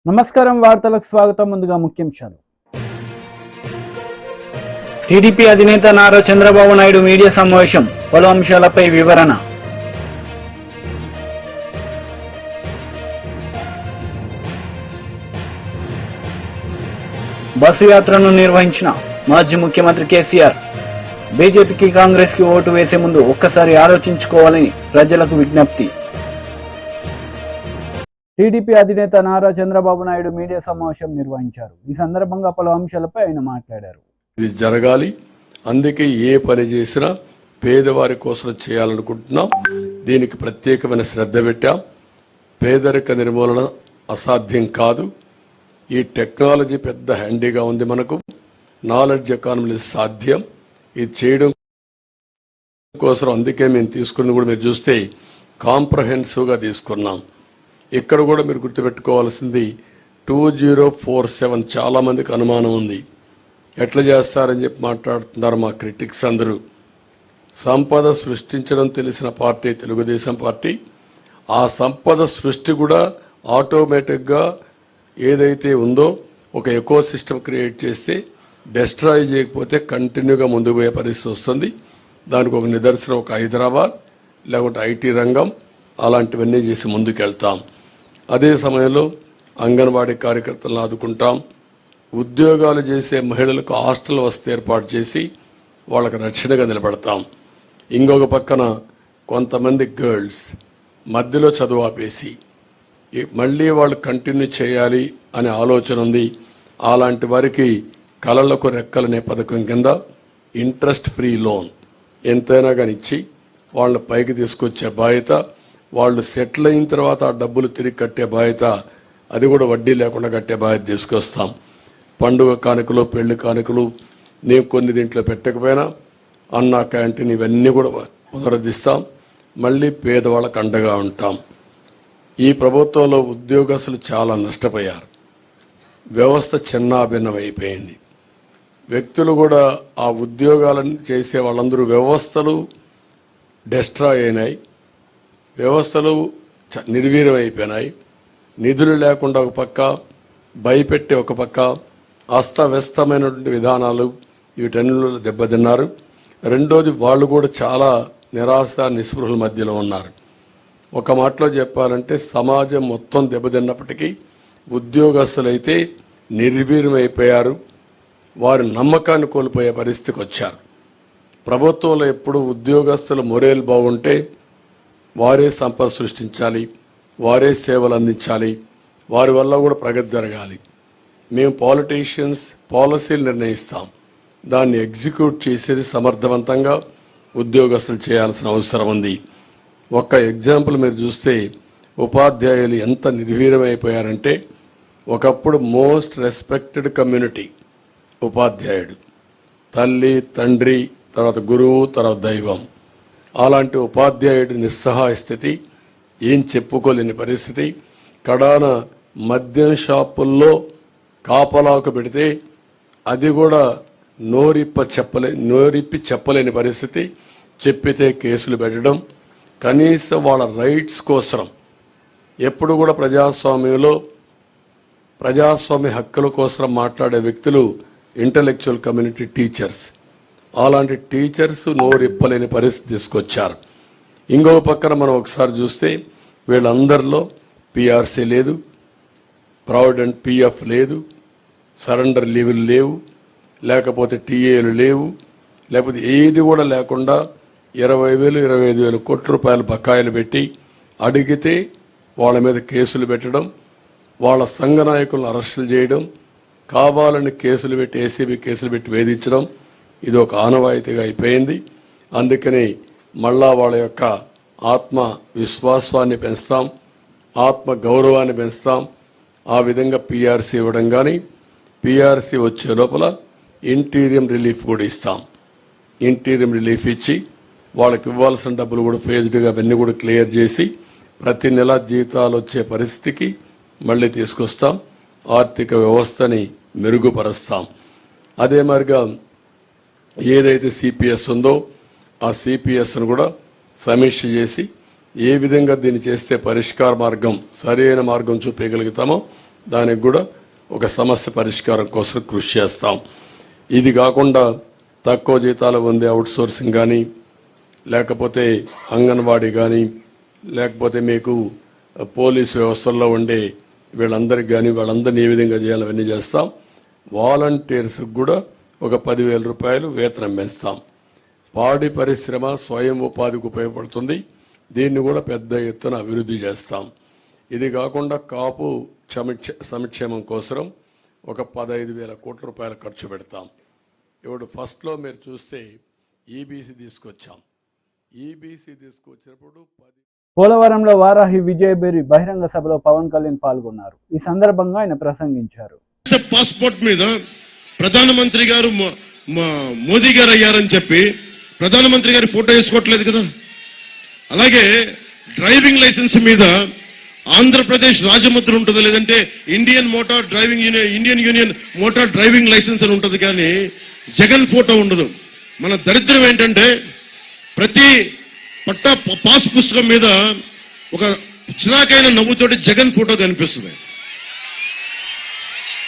నమస్కారం, వార్తలకు స్వాగతం. ముందుగా ముఖ్యాంశాలు. టీడీపీ అధినేత నారా చంద్రబాబు నాయుడు మీడియా సమావేశం, పలు అంశాలపై వివరణ. బస్సు యాత్రను నిర్వహించిన మాజీ ముఖ్యమంత్రి కేసీఆర్, బీజేపీకి కాంగ్రెస్ కి ఓటు వేసే ముందు ఒక్కసారి ఆలోచించుకోవాలని ప్రజలకు విజ్ఞప్తి. టీడీపీ అధినేత నారా చంద్రబాబు నాయుడు మీడియా సమావేశం నిర్వహించారు. ఈ సందర్భంగా పలు అంశాలపై ఆయన మాట్లాడారు. ఇది జరగాలి, అందుకే ఏ పని చేసినా పేదవారి కోసం చేయాలనుకుంటున్నాం. దీనికి ప్రత్యేకమైన శ్రద్ధ పెట్టాం. పేదరిక నిర్మూలన అసాధ్యం కాదు. ఈ టెక్నాలజీ పెద్ద హ్యాండీగా ఉంది మనకు. నాలెడ్జ్ ఎకానమీ సాధ్యం. ఇది చేయడం కోసం అందుకే మేము తీసుకున్నది కూడా మీరు చూస్తే కాంప్రహెన్సివ్గా తీసుకున్నాం. ఇక్కడ కూడా మీరు గుర్తుపెట్టుకోవాల్సింది 2047 చాలా మందికి అనుమానం ఉంది. ఎట్లా చేస్తారని చెప్పి మాట్లాడుతున్నారు మా క్రిటిక్స్ అందరూ. సంపద సృష్టించడం తెలిసిన పార్టీ తెలుగుదేశం పార్టీ. ఆ సంపద సృష్టి కూడా ఆటోమేటిక్గా ఏదైతే ఉందో ఒక ఎకో సిస్టమ్ క్రియేట్ చేస్తే డెస్ట్రాయ్ చేయకపోతే కంటిన్యూగా ముందుకు పోయే పరిస్థితి వస్తుంది. దానికి ఒక నిదర్శనం ఒక హైదరాబాద్, లేకుంటే ఐటీ రంగం, అలాంటివన్నీ చేసి ముందుకెళ్తాం. అదే సమయంలో అంగన్వాడీ కార్యకర్తలను ఆదుకుంటాం. ఉద్యోగాలు చేసే మహిళలకు హాస్టల్ వసతి ఏర్పాటు చేసి వాళ్ళకు రక్షణగా నిలబడతాం. ఇంకొక పక్కన కొంతమంది గర్ల్స్ మధ్యలో చదువు ఆపేసి మళ్ళీ వాళ్ళు కంటిన్యూ చేయాలి అనే ఆలోచన ఉంది. అలాంటి వారికి కళలకు రెక్కలనే పథకం కింద ఇంట్రెస్ట్ ఫ్రీ లోన్ ఎంతైనా కానీ ఇచ్చి వాళ్ళని పైకి తీసుకొచ్చే బాధ్యత, వాళ్ళు సెటిల్ అయిన తర్వాత ఆ డబ్బులు తిరిగి కట్టే బాధ్యత, అది కూడా వడ్డీ లేకుండా కట్టే బాధ్యత తీసుకొస్తాం. పండుగ కానుకలు, పెళ్లి కానుకలు నేను కొన్ని దీంట్లో పెట్టకపోయినా అన్నా క్యాంటీన్ ఇవన్నీ కూడా పునరుద్ధరిస్తాం. మళ్ళీ పేదవాళ్ళకు అండగా ఉంటాం. ఈ ప్రభుత్వంలో ఉద్యోగస్తులు చాలా నష్టపోయారు. వ్యవస్థ చిన్నాభిన్నమైపోయింది. వ్యక్తులు కూడా ఆ ఉద్యోగాలను చేసే వాళ్ళందరూ వ్యవస్థలు డెస్ట్రాయ్ అయినాయి. వ్యవస్థలు నిర్వీర్యం అయిపోయినాయి. నిధులు లేకుండా ఒక పక్క, భయపెట్టి ఒక పక్క, అస్తవ్యస్తమైనటువంటి విధానాలు, వీటన్నిటిలో దెబ్బతిన్నారు. రెండోది వాళ్ళు కూడా చాలా నిరాశ నిస్పృహల మధ్యలో ఉన్నారు. ఒక మాటలో చెప్పాలంటే సమాజం మొత్తం దెబ్బతిన్నప్పటికీ ఉద్యోగస్తులైతే నిర్వీర్యం అయిపోయారు. వారి నమ్మకాన్ని కోల్పోయే పరిస్థితికి వచ్చారు. ప్రభుత్వంలో ఎప్పుడు ఉద్యోగస్తుల మొరేల్ బాగుంటే వారే సంపద సృష్టించాలి, వారే సేవలు అందించాలి, వారి వల్ల కూడా ప్రగతి జరగాలి. మేము పాలిటీషియన్స్ పాలసీలు నిర్ణయిస్తాం, దాన్ని ఎగ్జిక్యూట్ చేసేది సమర్థవంతంగా ఉద్యోగస్తులు చేయాల్సిన అవసరం ఉంది. ఒక్క ఎగ్జాంపుల్ మీరు చూస్తే ఉపాధ్యాయులు ఎంత నిర్వీర్యమైపోయారంటే, ఒకప్పుడు మోస్ట్ రెస్పెక్టెడ్ కమ్యూనిటీ ఉపాధ్యాయుడు, తల్లి తండ్రి, తర్వాత గురువు, తర్వాత దైవం. అలాంటి ఉపాధ్యాయుడి నిస్సహాయ స్థితి, ఏం చెప్పుకోలేని పరిస్థితి. కడాన మద్యం షాపుల్లో కాపలాకు పెడితే అది కూడా నోరిప్పి చెప్పలేని పరిస్థితి. చెప్పితే కేసులు పెట్టడం. కనీసం వాళ్ళ రైట్స్ కోసం ఎప్పుడు కూడా ప్రజాస్వామ్యంలో ప్రజాస్వామ్య హక్కుల కోసం మాట్లాడే వ్యక్తులు ఇంటలెక్చువల్ కమ్యూనిటీ టీచర్స్. అలాంటి టీచర్స్ నోరిప్పలేని పరిస్థితి తీసుకొచ్చారు. ఇంకొక పక్కన మనం ఒకసారి చూస్తే వీళ్ళందరిలో పిఆర్సీ లేదు, ప్రావిడెంట్ పిఎఫ్ లేదు, సరెండర్ లీవులు లేవు, లేకపోతే టీఏలు లేవు, లేకపోతే ఏది కూడా లేకుండా 20,000 25,000 కోట్ల రూపాయల బకాయిలు పెట్టి అడిగితే వాళ్ళ మీద కేసులు పెట్టడం, వాళ్ళ సంఘ నాయకులను అరెస్టులు చేయడం, కావాలని కేసులు పెట్టి ఏసీబీ కేసులు పెట్టి వేధించడం, ఇది ఒక ఆనవాయితీగా అయిపోయింది. అందుకని మళ్ళా వాళ్ళ యొక్క ఆత్మ విశ్వాసాన్ని పెంచుతాం, ఆత్మ గౌరవాన్ని పెంచుతాం. ఆ విధంగా పీఆర్సీ ఇవ్వడం కానీ, పీఆర్సీ వచ్చే లోపల ఇంటీరియం రిలీఫ్ కూడా ఇస్తాం. ఇంటీరియం రిలీఫ్ ఇచ్చి వాళ్ళకి ఇవ్వాల్సిన డబ్బులు కూడా ఫేజ్డ్గా అవన్నీ కూడా క్లియర్ చేసి ప్రతి నెల జీతాలు వచ్చే పరిస్థితికి మళ్ళీ తీసుకొస్తాం. ఆర్థిక వ్యవస్థని మెరుగుపరుస్తాం. అదే మరిగా ఏదైతే సిపిఎస్ ఉందో ఆ సిపిఎస్ను కూడా సమీక్ష చేసి ఏ విధంగా దీన్ని చేస్తే పరిష్కార మార్గం, సరైన మార్గం చూపించగలుగుతామో దానికి కూడా ఒక సమస్య పరిష్కారం కోసం కృషి చేస్తాం. ఇది కాకుండా తక్కువ జీతాలు పొందే అవుట్ సోర్సింగ్ కానీ, లేకపోతే అంగన్వాడీ కానీ, లేకపోతే మీకు పోలీసు వ్యవస్థల్లో ఉండే వీళ్ళందరికీ కానీ వాళ్ళందరినీ ఏ విధంగా చేయాలో అవన్నీ చేస్తాం. వాలంటీర్స్కి కూడా ఒక 10,000 రూపాయలు వేతనం పెంచుతాం. పాడి పరిశ్రమ స్వయం ఉపాధికి ఉపయోగపడుతుంది. దీన్ని కూడా పెద్ద ఎత్తున అభివృద్ధి చేస్తాం. ఇది కాకుండా కాపు సంక్షేమం కోసం ఒక 15,000 కోట్ల రూపాయలు ఖర్చు పెడతాం. ఇప్పుడు ఫస్ట్లో మీరు చూస్తే ఈబీసీ తీసుకొచ్చాం. ఈబీసీ తీసుకొచ్చినప్పుడు పోలవరంలో వారాహి విజయబేరి బహిరంగ సభలో పవన్ కళ్యాణ్ పాల్గొన్నారు. ఈ సందర్భంగా ఆయన ప్రసంగించారు. పాస్పోర్ట్ మీద ప్రధానమంత్రి గారు మోదీ గారు అయ్యారని చెప్పి ప్రధానమంత్రి గారి ఫోటో వేసుకోవట్లేదు కదా. అలాగే డ్రైవింగ్ లైసెన్స్ మీద ఆంధ్రప్రదేశ్ రాజముద్ర ఉంటుంది, లేదంటే Indian union motor driving licence అని ఉంటుంది, కానీ జగన్ ఫోటో ఉండదు. మన దరిద్రం ఏంటంటే ప్రతి పాస్ పుస్తకం మీద ఒక చిరాకైన నవ్వుతోటి జగన్ ఫోటో కనిపిస్తుంది.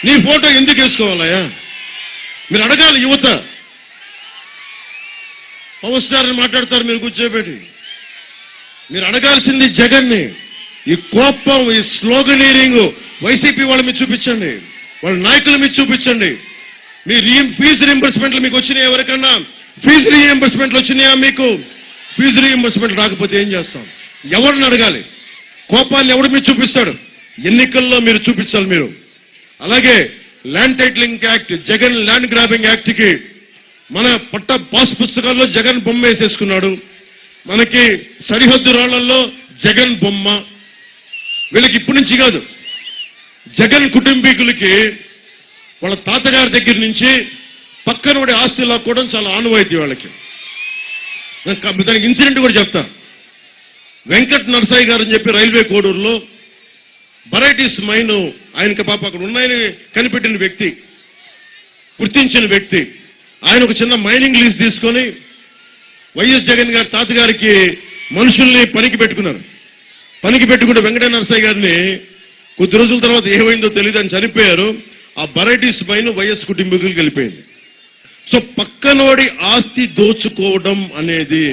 నీ ఫోటో ఎందుకు వేసుకోవాలయా? మీరు అడగాలి. యువత పవర్ స్టార్ అని మాట్లాడతారు మీరు కూర్చోబెట్టి. మీరు అడగాల్సింది జగన్ని. ఈ కోపం, ఈ స్లోగనీరింగ్ వైసీపీ వాళ్ళ మీద చూపించండి, వాళ్ళ నాయకుల మీద చూపించండి. మీ ఫీజు రీఎంబర్స్మెంట్లు మీకు వచ్చినాయా? ఎవరికన్నా ఫీజు రీఎంబర్స్మెంట్లు వచ్చినాయా? మీకు ఫీజు రీఎంబర్స్మెంట్ రాకపోతే ఏం చేస్తాం? ఎవరిని అడగాలి? కోపాన్ని ఎవడి మీద చూపిస్తాడు? ఎన్నికల్లో మీరు చూపించాలి మీరు. అలాగే land titling act, Jagan land grabbing act కి మన పాస్ పుస్తకాల్లో జగన్ బొమ్మ వేసేసుకున్నాడు. మనకి సరిహద్దు రాళ్లలో జగన్ బొమ్మ. వీళ్ళకి ఇప్పటి నుంచి కాదు, జగన్ కుటుంబీకులకి వాళ్ళ తాతగారి దగ్గర నుంచి పక్కన పడే ఆస్తి లాక్కోవడం చాలా ఆనవాయితీ వాళ్ళకి. దానికి ఇన్సిడెంట్ కూడా చెప్తా. వెంకట్ నరసాయి గారు అని చెప్పి రైల్వే కోడూరులో వెరైటీస్ మైన్, ఆయనకి పాప అక్కడ ఉన్నాయని కనిపెట్టిన వ్యక్తి, గుర్తించిన వ్యక్తి. ఆయన ఒక చిన్న మైనింగ్ లీజ్ తీసుకొని వైఎస్ జగన్ గారి తాతగారికి మనుషుల్ని పనికి పెట్టుకున్నారు. పనికి పెట్టుకుంటే వెంకట నరసాయి గారిని కొద్ది రోజుల తర్వాత ఏమైందో తెలియదు, అని చనిపోయారు. ఆ వెరైటీస్ మైన్ వైఎస్ కుటుంబీకులకు వెళ్ళిపోయింది. సో పక్కనోడి ఆస్తి దోచుకోవడం అనేది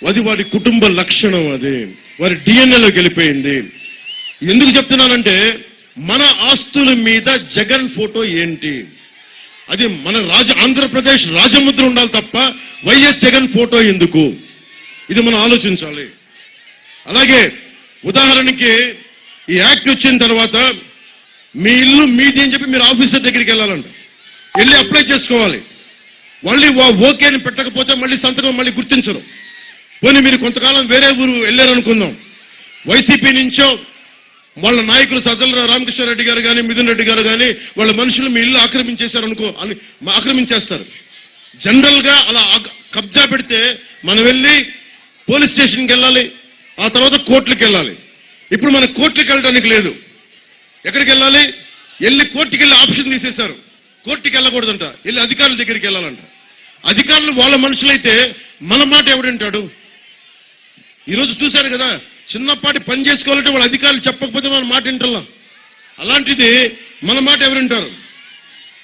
అది వాడి కుటుంబ లక్షణం, అది వారి డిఎన్ఏలోకి వెళ్ళిపోయింది. ఎందుకు చెప్తున్నానంటే మన ఆస్తుల మీద జగన్ ఫోటో ఏంటి? అది మన ఆంధ్రప్రదేశ్ రాజముద్ర ఉండాలి తప్ప వైఎస్ జగన్ ఫోటో ఎందుకు? ఇది మనం ఆలోచించాలి. అలాగే ఉదాహరణకి ఈ యాక్ట్ వచ్చిన తర్వాత మీ ఇల్లు మీది అని చెప్పి మీరు ఆఫీసర్ దగ్గరికి వెళ్ళాలంట, వెళ్ళి అప్లై చేసుకోవాలి. మళ్ళీ ఓకే అని పెట్టకపోతే మళ్ళీ సంతకం మళ్ళీ గుర్తించరు. పోనీ మీరు కొంతకాలం వేరే ఊరు వెళ్ళారనుకుందాం, వైసీపీ నుంచో వాళ్ళ నాయకులు సజ్జల రామకృష్ణారెడ్డి గారు కానీ మిథున్ రెడ్డి గారు కానీ వాళ్ళ మనుషులు మీ ఇల్లు ఆక్రమించేశారనుకో, ఆక్రమించేస్తారు. జనరల్ గా అలా కబ్జా పెడితే మనం వెళ్ళి పోలీస్ స్టేషన్కి వెళ్ళాలి, ఆ తర్వాత కోర్టులకు వెళ్ళాలి. ఇప్పుడు మన కోర్టులకు వెళ్ళడానికి లేదు. ఎక్కడికి వెళ్ళాలి? వెళ్ళి కోర్టుకి వెళ్ళి ఆప్షన్ తీసేశారు. కోర్టుకి వెళ్ళకూడదంట, వెళ్ళి అధికారుల దగ్గరికి వెళ్ళాలంట. అధికారులు వాళ్ళ మనుషులైతే మన మాట ఎవడంటాడు? ఈరోజు చూశారు కదా, చిన్నపాటి పని చేసుకోవాలంటే వాళ్ళ అధికారులు చెప్పకపోతే మన మాట వింటల్లా. అలాంటిది మన మాట ఎవరింటారు?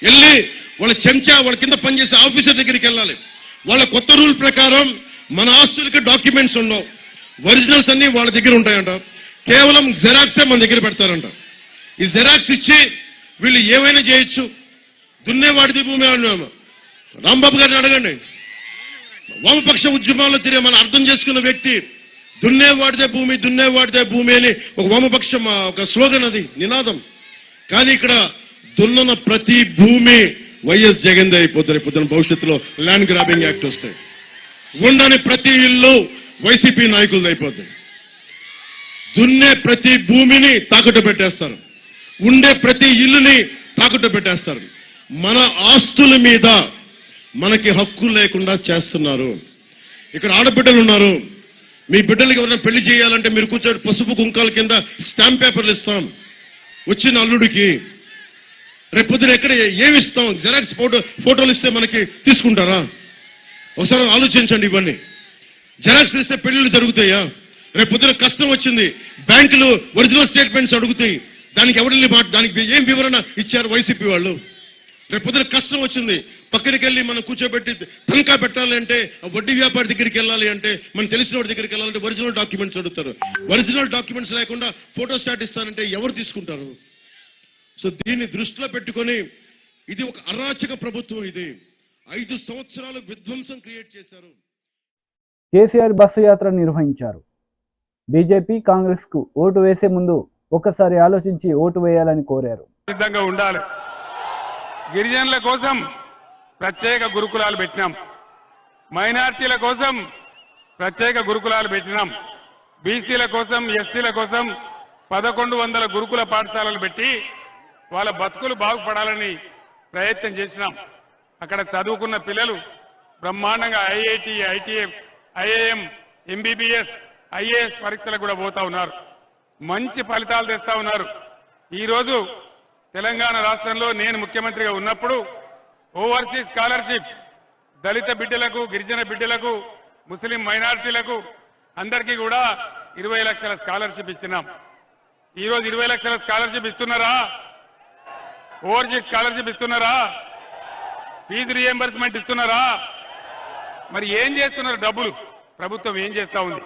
వెళ్ళి వాళ్ళ చెంచా వాళ్ళ కింద పనిచేసే ఆఫీసర్ దగ్గరికి వెళ్ళాలి. వాళ్ళ కొత్త రూల్ ప్రకారం మన ఆస్తులకి డాక్యుమెంట్స్ ఉండవు, ఒరిజినల్స్ అన్ని వాళ్ళ దగ్గర ఉంటాయంట. కేవలం జెరాక్సే మన దగ్గర పెడతారంట. ఈ జెరాక్స్ ఇచ్చి వీళ్ళు ఏమైనా చేయొచ్చు. దున్నేవాడిది భూమి. రాంబాబు గారిని అడగండి, వామపక్ష ఉద్యమాల్లో తిరిగి మనం అర్థం చేసుకున్న వ్యక్తి. దున్నేవాడిదే భూమి, దున్నేవాడిదే భూమి అని ఒక వామపక్షం ఒక స్లోగన్, అది నినాదం. కానీ ఇక్కడ దున్నన ప్రతి భూమి వైఎస్ జగన్దే అయిపోతుంది. పొద్దున భవిష్యత్తులో ల్యాండ్ గ్రాబింగ్ యాక్ట్ వస్తాయి. ఉండని ప్రతి ఇల్లు వైసీపీ నాయకులది అయిపోతుంది. దున్నే ప్రతి భూమిని తాకట్టు పెట్టేస్తారు, ఉండే ప్రతి ఇల్లుని తాకట్టు పెట్టేస్తారు. మన ఆస్తుల మీద మనకి హక్కు లేకుండా చేస్తున్నారు. ఇక్కడ ఆడబిడ్డలు ఉన్నారు, మీ బిడ్డలకి ఎవరైనా పెళ్లి చేయాలంటే మీరు కూర్చొని పసుపు కుంకాల కింద స్టాంప్ పేపర్లు ఇస్తాం వచ్చిన అల్లుడికి. రేపు పొద్దున ఎక్కడ ఏమి ఇస్తాం? జెరాక్స్ ఫోటోలు ఇస్తే మనకి తీసుకుంటారా? ఒకసారి ఆలోచించండి. ఇవన్నీ జెరాక్స్ ఇస్తే పెళ్లిళ్ళు జరుగుతాయా? రేపు పొద్దున కష్టం వచ్చింది, బ్యాంకులు ఒరిజినల్ స్టేట్మెంట్స్ అడుగుతాయి. దానికి దానికి ఏం వివరణ ఇచ్చారు వైసీపీ వాళ్ళు? రేపు పొద్దున కష్టం వచ్చింది, పక్కడికి వెళ్ళి మనం కూర్చోబెట్టి తనఖా పెట్టాలి అంటే, వడ్డీ వ్యాపారి దగ్గరికి వెళ్ళాలి అంటే, మనం తెలిసిన వాడి దగ్గరికి వెళ్ళాలంటే ఒరిజినల్ డాక్యుమెంట్స్ అడుగుతారు. ఒరిజినల్ డాక్యుమెంట్స్ లేకుండా ఫోటో స్టాట్ ఇస్తానంటే ఎవరు తీసుకుంటారు? సో దీన్ని దృష్టిలో పెట్టుకొని ఇది ఒక అరాచక ప్రభుత్వం. ఇది 5 సంవత్సరాలు విధ్వంసం క్రియేట్ చేశారు. కేసీఆర్ బస్సు యాత్ర నిర్వహించారు. బీజేపీ కాంగ్రెస్ కు ఓటు వేసే ముందు ఒక్కసారి ఆలోచించి ఓటు వేయాలని కోరారు. సిద్ధంగా ఉండాలి. గిరిజనుల కోసం ప్రత్యేక గురుకులాలు పెట్టినాం, మైనార్టీల కోసం ప్రత్యేక గురుకులాలు పెట్టినాం, బీసీల కోసం ఎస్టీల కోసం 1100 గురుకుల పాఠశాలలు పెట్టి వాళ్ళ బతుకులు బాగుపడాలని ప్రయత్నం చేసినాం. అక్కడ చదువుకున్న పిల్లలు బ్రహ్మాండంగా ఐఐటి, ఐఐఎం, ఎంబీబీఎస్, ఐఏఎస్ పరీక్షలకు కూడా పోతా ఉన్నారు. మంచి ఫలితాలు తెస్తా ఉన్నారు. ఈరోజు తెలంగాణ రాష్ట్రంలో నేను ముఖ్యమంత్రిగా ఉన్నప్పుడు ఓవర్సీస్ స్కాలర్షిప్ దళిత బిడ్డలకు, గిరిజన బిడ్డలకు, ముస్లిం మైనారిటీలకు అందరికీ కూడా 20 లక్షల స్కాలర్షిప్ ఇచ్చినాం. ఈరోజు 20 లక్షల స్కాలర్షిప్ ఇస్తున్నారా? ఓవర్సీస్ స్కాలర్షిప్ ఇస్తున్నారా? ఫీజు రియంబర్స్మెంట్ ఇస్తున్నారా? మరి ఏం చేస్తున్నారు? డబ్బులు ప్రభుత్వం ఏం చేస్తా ఉంది?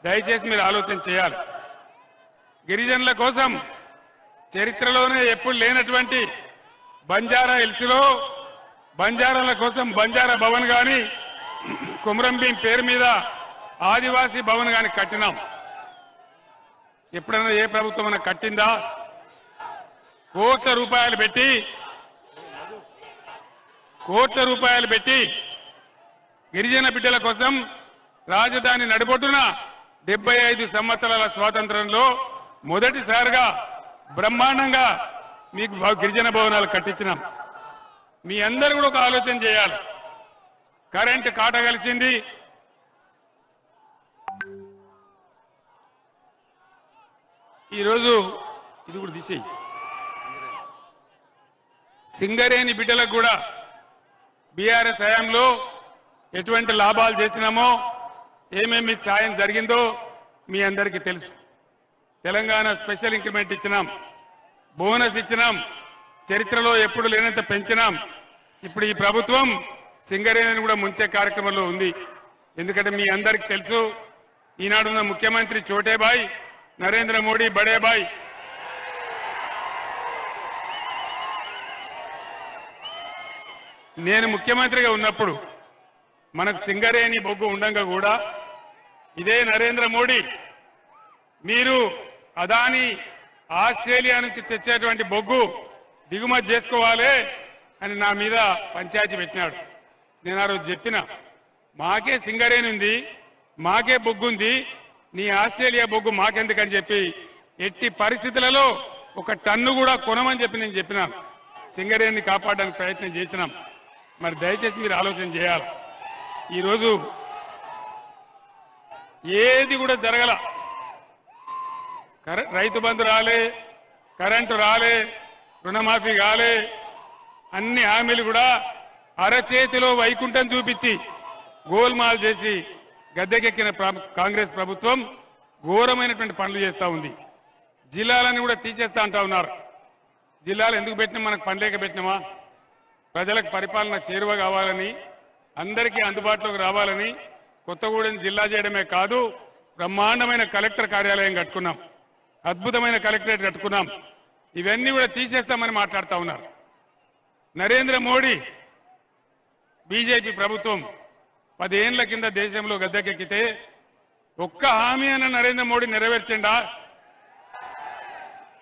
దయచేసి మీరు ఆలోచన చేయాలి. గిరిజనుల కోసం చరిత్రలోనే ఎప్పుడు లేనటువంటి బంజారా హిల్స్లో బంజారాల కోసం బంజారా భవన్ గాని, కుమరంభీం పేరు మీద ఆదివాసీ భవన్ గాని కట్టినాం. ఎప్పుడైనా ఏ ప్రభుత్వం కట్టిందా? కోట్ల రూపాయలు పెట్టి గిరిజన బిడ్డల కోసం రాజధాని నడిబొడ్డున 75 సంవత్సరాల స్వాతంత్రంలో మొదటిసారిగా బ్రహ్మాండంగా మీకు గిరిజన భవనాలు కట్టించినాం. మీ అందరూ కూడా ఒక ఆలోచన చేయాలి. కరెంటు కాట కలిసింది. ఈరోజు ఇది కూడా తీసేయి. సింగరేణి బిడ్డలకు కూడా బీఆర్ఎస్ హయాంలో ఎటువంటి లాభాలు చేసినామో, ఏమేమి మీకు సాయం జరిగిందో మీ అందరికీ తెలుసు. తెలంగాణ స్పెషల్ ఇంక్రిమెంట్ ఇచ్చినాం, బోనస్ ఇచ్చినాం, చరిత్రలో ఎప్పుడు లేనంత పెంచినాం. ఇప్పుడు ఈ ప్రభుత్వం సింగరేణిని కూడా ముంచే కార్యక్రమంలో ఉంది. ఎందుకంటే మీ అందరికీ తెలుసు, ఈనాడున్న ముఖ్యమంత్రి చోటేబాయ్ నరేంద్ర మోడీ బడేబాయ్ నేను ముఖ్యమంత్రిగా ఉన్నప్పుడు మనకు సింగరేణి బొగ్గు ఉండంగా కూడా ఇదే నరేంద్ర మోడీ మీరు అదాని ఆస్ట్రేలియా నుంచి తెచ్చేటువంటి బొగ్గు దిగుమతి చేసుకోవాలి అని నా మీద పంచాయతీ పెట్టినాడు. నేను ఆ రోజు చెప్పిన, మాకే సింగరేణి ఉంది, మాకే బొగ్గు ఉంది, నీ ఆస్ట్రేలియా బొగ్గు మాకెందుకని చెప్పి ఎట్టి పరిస్థితులలో 1 టన్ను కూడా కొనమని చెప్పి నేను చెప్పినాను. సింగరేణిని కాపాడడానికి ప్రయత్నం చేసినాం. మరి దయచేసి మీరు ఆలోచన చేయాలి. ఈరోజు ఏది కూడా జరగల. రైతు బంధు రాలే, కరెంటు రాలే, రుణమాఫీ కాలే, అన్ని హామీలు కూడా అరచేతిలో వైకుంఠం చూపించి గోల్మాల్ చేసి గద్దెకెక్కిన కాంగ్రెస్ ప్రభుత్వం ఘోరమైనటువంటి పనులు చేస్తూ ఉంది. జిల్లాలను కూడా తీసేస్తా అంటా ఉన్నారు. జిల్లాలు ఎందుకు పెట్టినా? మనకు పనిలేక పెట్టినామా? ప్రజలకు పరిపాలన చేరువ కావాలని, అందరికీ అందుబాటులోకి రావాలని కొత్తగూడెం జిల్లా చేయడమే కాదు, బ్రహ్మాండమైన కలెక్టర్ కార్యాలయం కట్టుకున్నాం, అద్భుతమైన కలెక్టరేట్ కట్టుకున్నాం. ఇవన్నీ కూడా తీసేస్తామని మాట్లాడుతూ ఉన్నారు. నరేంద్ర మోడీ బీజేపీ ప్రభుత్వం 10 ఏళ్ల కింద దేశంలో గద్దెకెక్కితే ఒక్క హామీ అన్న నరేంద్ర మోడీ నెరవేర్చండా?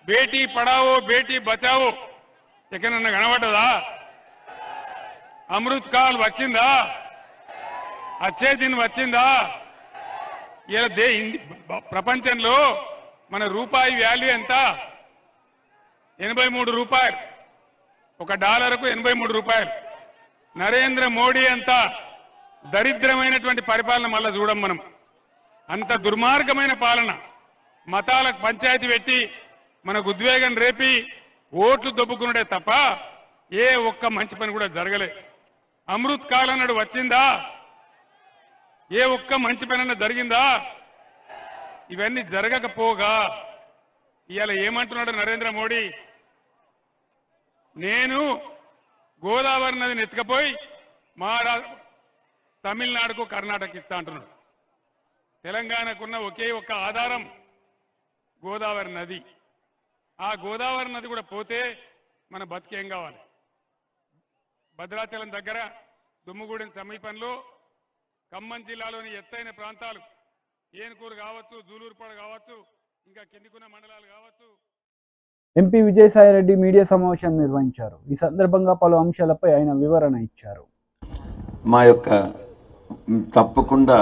బేటీ పడావో బేటీ బచావో ఎక్కడన్నా కనబడ్డదా? అమృత్ కాల్ వచ్చిందా? అచ్చే దిన్ వచ్చిందా? ఇలా ప్రపంచంలో మన రూపాయి వాల్యూ ఎంత? 83 రూపాయలు. $1కు 83 రూపాయలు. నరేంద్ర మోడీ అంత దరిద్రమైనటువంటి పరిపాలన మళ్ళా చూడం మనం. అంత దుర్మార్గమైన పాలన, మతాలకు పంచాయతీ పెట్టి మనకు ఉద్వేగం రేపి ఓట్లు దొబ్బుకున్నడే తప్ప ఏ ఒక్క మంచి పని కూడా జరగలే. అమృత్ కాల్ అన్నాడు, వచ్చిందా? ఏ ఒక్క మంచి పని అన్న జరిగిందా? ఇవన్నీ జరగకపోగా ఇవాళ ఏమంటున్నాడు నరేంద్ర మోడీ, నేను గోదావరి నదిని ఎత్తుకపోయి తమిళనాడుకు కర్ణాటక ఇస్తా అంటున్నాడు. తెలంగాణకున్న ఒకే ఒక్క ఆధారం గోదావరి నది. ఆ గోదావరి నది కూడా పోతే మన బతికేం కావాలి? భద్రాచలం దగ్గర దుమ్ముగూడెం సమీపంలో ఖమ్మం జిల్లాలోని ఎత్తైన ప్రాంతాలు ఏనుకూరు కావచ్చు, జూలూరుపాడు కావచ్చు, ఇంకా కిందికున్న మండలాలు కావచ్చు. ఎంపీ విజయసాయిరెడ్డి మీడియా సమావేశం నిర్వహించారు. ఈ సందర్భంగా పలు అంశాలపై ఆయన వివరణ ఇచ్చారు. మా యొక్క తప్పకుండా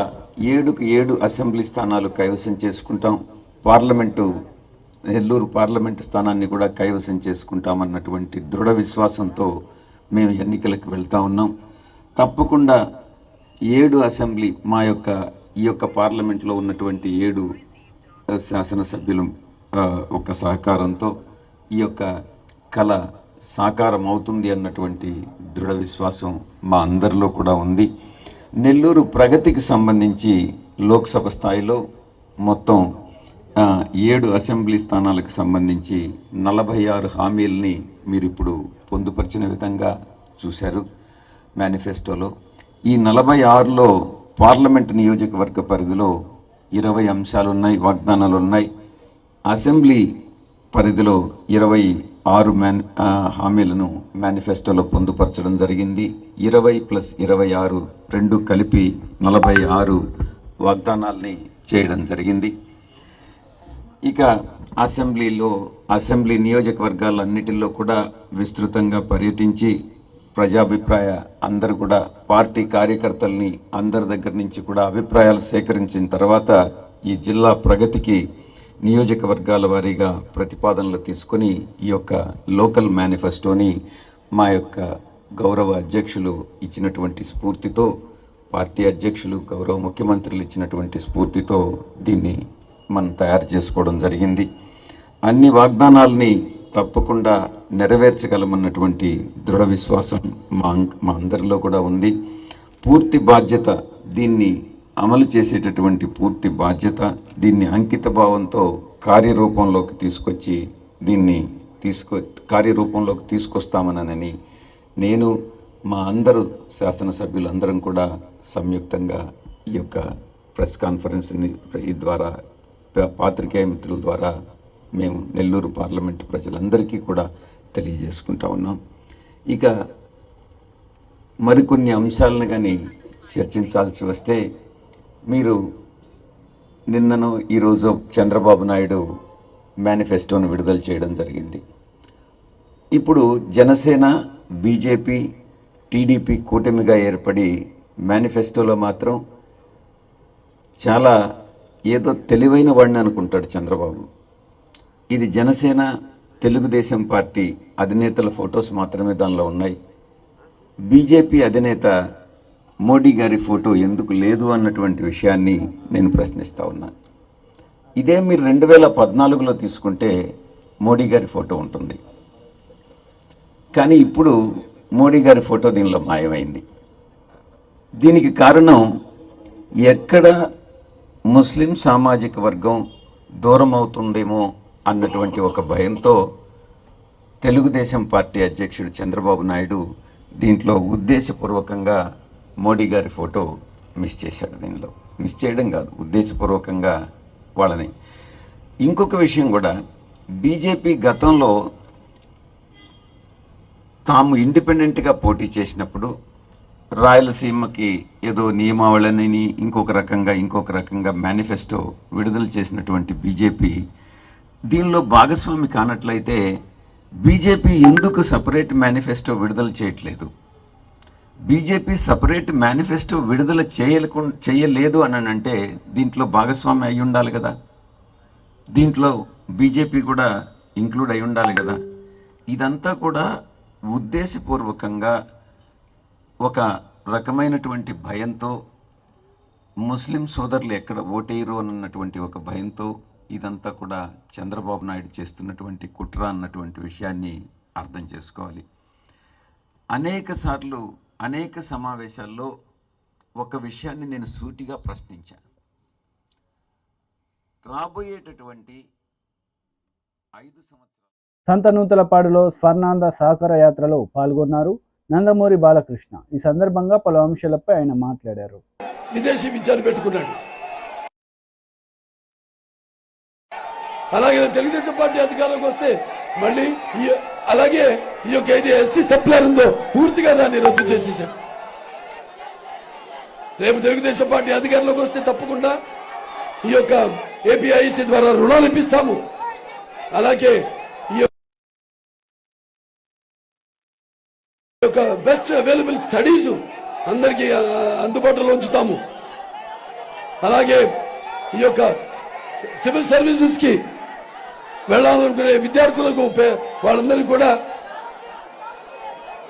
7కు 7 అసెంబ్లీ స్థానాలు కైవసం చేసుకుంటాం. నెల్లూరు పార్లమెంటు స్థానాన్ని కూడా కైవసం చేసుకుంటామన్నటువంటి దృఢ విశ్వాసంతో మేము ఎన్నికలకు వెళ్తా ఉన్నాం. తప్పకుండా 7 అసెంబ్లీ ఈ యొక్క పార్లమెంట్లో ఉన్నటువంటి 7 శాసనసభ్యులు ఒక సహకారంతో ఈ యొక్క కళ సాకారం అవుతుంది అన్నటువంటి దృఢ విశ్వాసం మా అందరిలో కూడా ఉంది. నెల్లూరు ప్రగతికి సంబంధించి లోక్సభ స్థాయిలో మొత్తం 7 అసెంబ్లీ స్థానాలకు సంబంధించి 46 హామీల్ని మీరు ఇప్పుడు పొందుపరిచిన విధంగా చూశారు మేనిఫెస్టోలో. ఈ 46లో పార్లమెంటు నియోజకవర్గ పరిధిలో 20 అంశాలు ఉన్నాయి, వాగ్దానాలు ఉన్నాయి. అసెంబ్లీ పరిధిలో 26 హామీలను మేనిఫెస్టోలో పొందుపరచడం జరిగింది. 20+26 రెండు కలిపి 46 వాగ్దానాల్ని చేయడం జరిగింది. ఇక అసెంబ్లీ నియోజకవర్గాలన్నిటిలో కూడా విస్తృతంగా పర్యటించి ప్రజాభిప్రాయ అందరూ కూడా పార్టీ కార్యకర్తల్ని అందరి దగ్గర నుంచి కూడా అభిప్రాయాలు సేకరించిన తర్వాత ఈ జిల్లా ప్రగతికి నియోజకవర్గాల వారీగా ప్రతిపాదనలు తీసుకొని ఈ యొక్క లోకల్ మేనిఫెస్టోని మా యొక్క గౌరవ అధ్యక్షులు ఇచ్చినటువంటి స్ఫూర్తితో, పార్టీ అధ్యక్షులు గౌరవ ముఖ్యమంత్రులు ఇచ్చినటువంటి స్ఫూర్తితో దీన్ని మనం తయారు చేసుకోవడం జరిగింది. అన్ని వాగ్దానాల్ని తప్పకుండా నెరవేర్చగలమన్నటువంటి దృఢ విశ్వాసం మా అందరిలో కూడా ఉంది. పూర్తి బాధ్యత, దీన్ని అమలు చేసేటటువంటి పూర్తి బాధ్యత, దీన్ని అంకిత భావంతో కార్యరూపంలోకి తీసుకొస్తామనని నేను, మా అందరూ శాసనసభ్యులందరం కూడా సంయుక్తంగా ఈ యొక్క ప్రెస్ కాన్ఫరెన్స్ని ద్వారా పాత్రికేయ మిత్రుల ద్వారా మేము నెల్లూరు పార్లమెంటు ప్రజలందరికీ కూడా తెలియజేసుకుంటా ఉన్నాం. ఇక మరికొన్ని అంశాలను కానీ చర్చించాల్సి వస్తే, మీరు నిన్నను ఈరోజు చంద్రబాబు నాయుడు మేనిఫెస్టోను విడుదల చేయడం జరిగింది. ఇప్పుడు జనసేన, బీజేపీ, టీడీపీ కూటమిగా ఏర్పడి మేనిఫెస్టోలో మాత్రం చాలా ఏదో తెలివైన వాడిని అనుకుంటాడు చంద్రబాబు. ఇది జనసేన, తెలుగుదేశం పార్టీ అధినేతల ఫొటోస్ మాత్రమే దానిలో ఉన్నాయి. బీజేపీ అధినేత మోడీ గారి ఫోటో ఎందుకు లేదు అన్నటువంటి విషయాన్ని నేను ప్రశ్నిస్తా ఉన్నాను. ఇదే మీరు 2014లో తీసుకుంటే మోడీ గారి ఫోటో ఉంటుంది, కానీ ఇప్పుడు మోడీ గారి ఫోటో దీనిలో మాయమైంది. దీనికి కారణం, ఎక్కడ ముస్లిం సామాజిక వర్గం దూరం అవుతుందేమో అన్నటువంటి ఒక భయంతో తెలుగుదేశం పార్టీ అధ్యక్షుడు చంద్రబాబు నాయుడు దీంట్లో ఉద్దేశపూర్వకంగా మోడీ గారి ఫోటో మిస్ చేశాడు. దీనిలో మిస్ చేయడం కాదు, ఉద్దేశపూర్వకంగా వాళ్ళని. ఇంకొక విషయం కూడా, బీజేపీ గతంలో తాము ఇండిపెండెంట్గా పోటీ చేసినప్పుడు రాయలసీమకి ఏదో నియమావళిని ఇంకొక రకంగా మేనిఫెస్టో విడుదల చేసినటువంటి బీజేపీ దీనిలో భాగస్వామి కానట్లయితే బీజేపీ ఎందుకు సపరేట్ మేనిఫెస్టో విడుదల చేయట్లేదు? బీజేపీ సపరేట్ మేనిఫెస్టో విడుదల చేయలేదు అని అంటే దీంట్లో భాగస్వామి అయి ఉండాలి కదా, దీంట్లో బీజేపీ కూడా ఇంక్లూడ్ అయి ఉండాలి కదా. ఇదంతా కూడా ఉద్దేశపూర్వకంగా ఒక రకమైనటువంటి భయంతో, ముస్లిం సోదరులు ఎక్కడ ఓటేయరు అన్నటువంటి ఒక భయంతో ఇదంతా కూడా చంద్రబాబు నాయుడు చేస్తున్నటువంటి కుట్ర అన్నటువంటి విషయాన్ని అర్థం చేసుకోవాలి. అనేక సమావేశాల్లో ఒక విషయాన్ని నేను సూటిగా ప్రశ్నించాను. రాబోయేటటువంటి 5 సంవత్సరాలు సంతనూతలపాడులో స్వర్ణాంధ సహకార యాత్రలో పాల్గొన్నారు నందమూరి బాలకృష్ణ. ఈ సందర్భంగా పలు అంశాలపై ఆయన మాట్లాడారు. విదేశీ విద్యను పెట్టుకున్నాడు. అలాగే తెలుగుదేశం పార్టీ అధికారంలోకి వస్తే మళ్ళీ అలాగే ఈ యొక్క ఏది ఎస్సీ సప్లైర్ ఉందో పూర్తిగా దాన్ని రద్దు చేసేసాడు. రేపు తెలుగుదేశం పార్టీ అధికారంలోకి వస్తే తప్పకుండా ఈ యొక్క ఏపీఐసి ద్వారా రుణాలు ఇప్పిస్తాము. అలాగే ఈ యొక్క బెస్ట్ అవైలబుల్ స్టడీస్ అందరికీ అందుబాటులో ఉంచుతాము. అలాగే ఈ యొక్క సివిల్ సర్వీసెస్ కి వెళ్ళాలనుకునే విద్యార్థులకు వాళ్ళందరికీ కూడా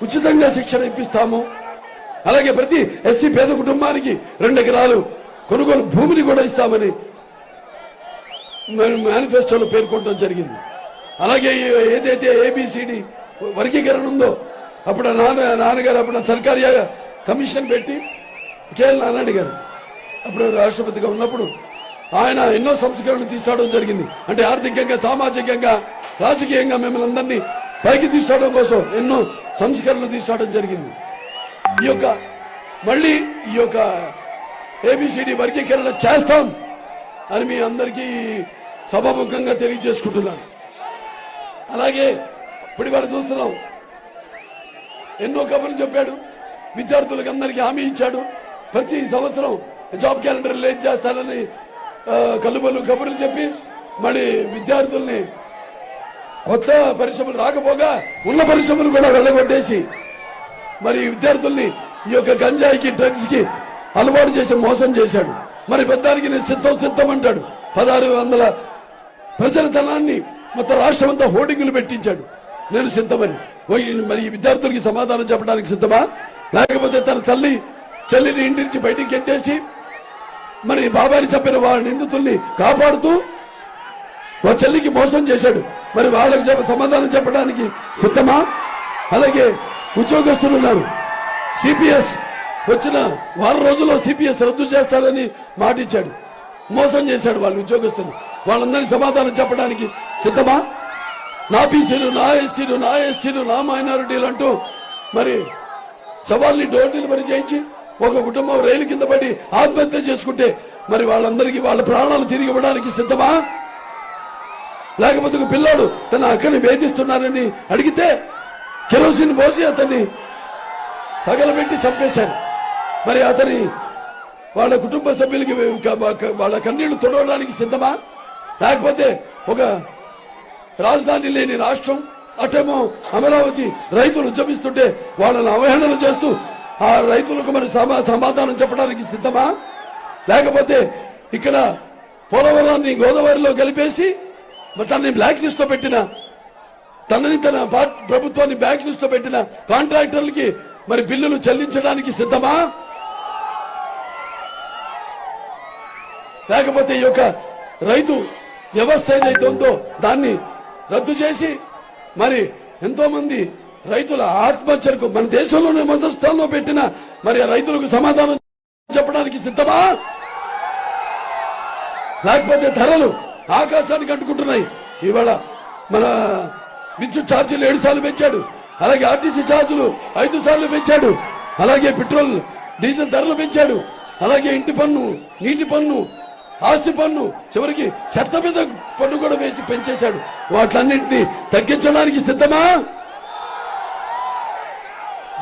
ఉచితంగా శిక్షణ ఇప్పిస్తాము. అలాగే ప్రతి ఎస్సీ పేద కుటుంబానికి 2 ఎకరాలు కొనుగోలు భూమిని కూడా ఇస్తామని మేనిఫెస్టోలో పేర్కొనడం జరిగింది. అలాగే ఏదైతే ఏబిసిడి వర్గీకరణ ఉందో అప్పుడు నాన్నగారు అప్పుడు సర్కారీ కమిషన్ పెట్టి కేఎల్ నారాయణ గారు అప్పుడు రాష్ట్రపతిగా ఉన్నప్పుడు ఆయన ఎన్నో సంస్కరణలు తీసుకురావడం జరిగింది. అంటే ఆర్థికంగా, సామాజికంగా, రాజకీయంగా మిమ్మల్ని అందరినీ పైకి తీసుకురావడం కోసం ఎన్నో సంస్కరణలు తీసుకురావడం జరిగింది. మళ్ళీ ఈ యొక్క ఏబిసిడి వర్గీకరణ చేస్తాం అని మీ అందరికీ సభాముఖంగా తెలియజేసుకుంటున్నాను. అలాగే ఇప్పుడు వాళ్ళు చూస్తున్నాం, ఎన్నో కబుర్లు చెప్పాడు, విద్యార్థులకు అందరికీ హామీ ఇచ్చాడు. ప్రతి సంవత్సరం జాబ్ క్యాలెండర్ రిలీజ్ చేస్తానని కలుబలు కబుర్లు చెప్పి మరి విద్యార్థుల్ని కొత్త పరిశ్రమలు రాకపోగా ఉన్న పరిశ్రమలు కూడా వెళ్ళగొట్టేసి మరి విద్యార్థుల్ని ఈ యొక్క గంజాయికి, డ్రగ్స్ కి అలవాటు చేసి మోసం చేశాడు. మరి పెద్దానికి నేను సిద్ధం అంటాడు. 1600 ప్రజల ధనాన్ని మొత్తం రాష్ట్రం అంతా హోర్డింగులు పెట్టించాడు. నేను సిద్ధమని. మరి ఈ విద్యార్థులకి సమాధానం చెప్పడానికి సిద్ధమా? లేకపోతే తన తల్లి చెల్లిని ఇంటి నుంచి బయటికి గెట్టేసి మరి బాబాయిని చెప్పిన వాళ్ళ నిందితుల్ని కాపాడుతూ వాళ్ళ చెల్లికి మోసం చేశాడు. మరి వాళ్ళకి సమాధానం చెప్పడానికి సిద్ధమా? అలాగే ఉద్యోగస్తులు ఉన్నారు. సిపిఎస్ వచ్చిన వారం రోజుల్లో సిపిఎస్ రద్దు చేస్తారని మాటిచ్చాడు. మోసం చేశాడు వాళ్ళ ఉద్యోగస్తులు. వాళ్ళందరినీ సమాధానం చెప్పడానికి సిద్ధమా? నా బీసీలు, నా ఎస్సీలు, నా ఎస్టీలు, నా మైనారిటీలు అంటూ మరి సవాల్ని డోర్ డెలివరీ చేయించి ఒక కుటుంబం రైలు కింద పడి ఆత్మహత్య చేసుకుంటే మరి వాళ్ళందరికీ వాళ్ళ ప్రాణాలు తిరిగి ఇవ్వడానికి సిద్ధమా? లేకపోతే ఒక పిల్లాడు తన అక్కని వేధిస్తున్నారని అడిగితే కెరోసిన్ పోసి అతన్ని తగలబెట్టి చంపేశారు. మరి అతని వాళ్ళ కుటుంబ సభ్యులకి వాళ్ళ కన్నీళ్లు తొడవడానికి సిద్ధమా? లేకపోతే ఒక రాజధాని లేని రాష్ట్రం, అటేమో అమరావతి రైతులు ఉద్యమిస్తుంటే వాళ్ళని అవహేళన చేస్తూ ఆ రైతులకు మరి సమాధానం చెప్పడానికి సిద్ధమా? లేకపోతే ఇక్కడ పోలవరాన్ని గోదావరిలో కలిపేసి మరి తనని బ్లాక్ లిస్ట్ లో పెట్టిన తన ప్రభుత్వాన్ని బ్లాక్ లిస్ట్ లో పెట్టిన కాంట్రాక్టర్లకి మరి బిల్లులు చెల్లించడానికి సిద్ధమా? లేకపోతే ఈ యొక్క రైతు వ్యవస్థ ఏదైతే ఉందో దాన్ని రద్దు చేసి మరి ఎంతో మంది రైతుల ఆత్మహత్యలకు మన దేశంలోనే మొదటి స్థానంలో పెట్టిన మరి ఆ రైతులకు సమాధానం చెప్పడానికి సిద్ధమా? లేకపోతే ధరలు ఆకాశానికి అంటుకుంటున్నాయి. ఇవాళ మన విద్యుత్ ఛార్జీలు 7 సార్లు పెంచాడు. అలాగే ఆర్టీసీ ఛార్జీలు 5 సార్లు పెంచాడు. అలాగే పెట్రోల్ డీజిల్ ధరలు పెంచాడు. అలాగే ఇంటి పన్ను, నీటి పన్ను, ఆస్తి పన్ను, చివరికి చెత్త మీద పన్ను కూడా వేసి పెంచేశాడు. వాటిలన్నింటినీ తగ్గించడానికి సిద్ధమా?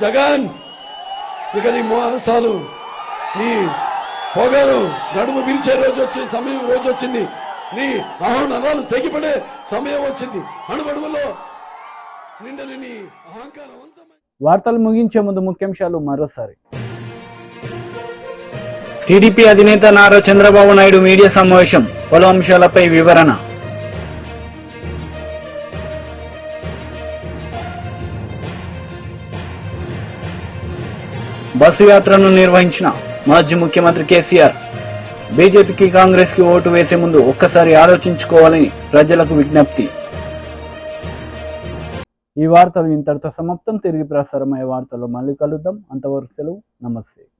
జగన్, ఇక నీ మోసాలు, నీ పొగరు నడుము విరిచే రోజు వచ్చింది. నీ అహంకారాలు తెగిపడే సమయం వచ్చింది. అణువణువులో నిండని నీ అహంకారం. వార్తలు ముగించే ముందు ముఖ్యాంశాలు మరోసారి. టీడీపీ అధినేత నారా చంద్రబాబు నాయుడు మీడియా సమావేశం, పలు అంశాలపై వివరణ. బస్సు యాత్రను నిర్వహించిన మాజీ ముఖ్యమంత్రి కేసీఆర్, బీజేపీకి కాంగ్రెస్ కి ఓటు వేసే ముందు ఒక్కసారి ఆలోచించుకోవాలని ప్రజలకు విజ్ఞప్తి. ఈ వార్తలు ఇంతటితో సమాప్తం. తిరిగి ప్రసారమయ్యే వార్తల్లో మళ్ళీ కలుద్దాం. అంతవరకు సెలవు. నమస్తే.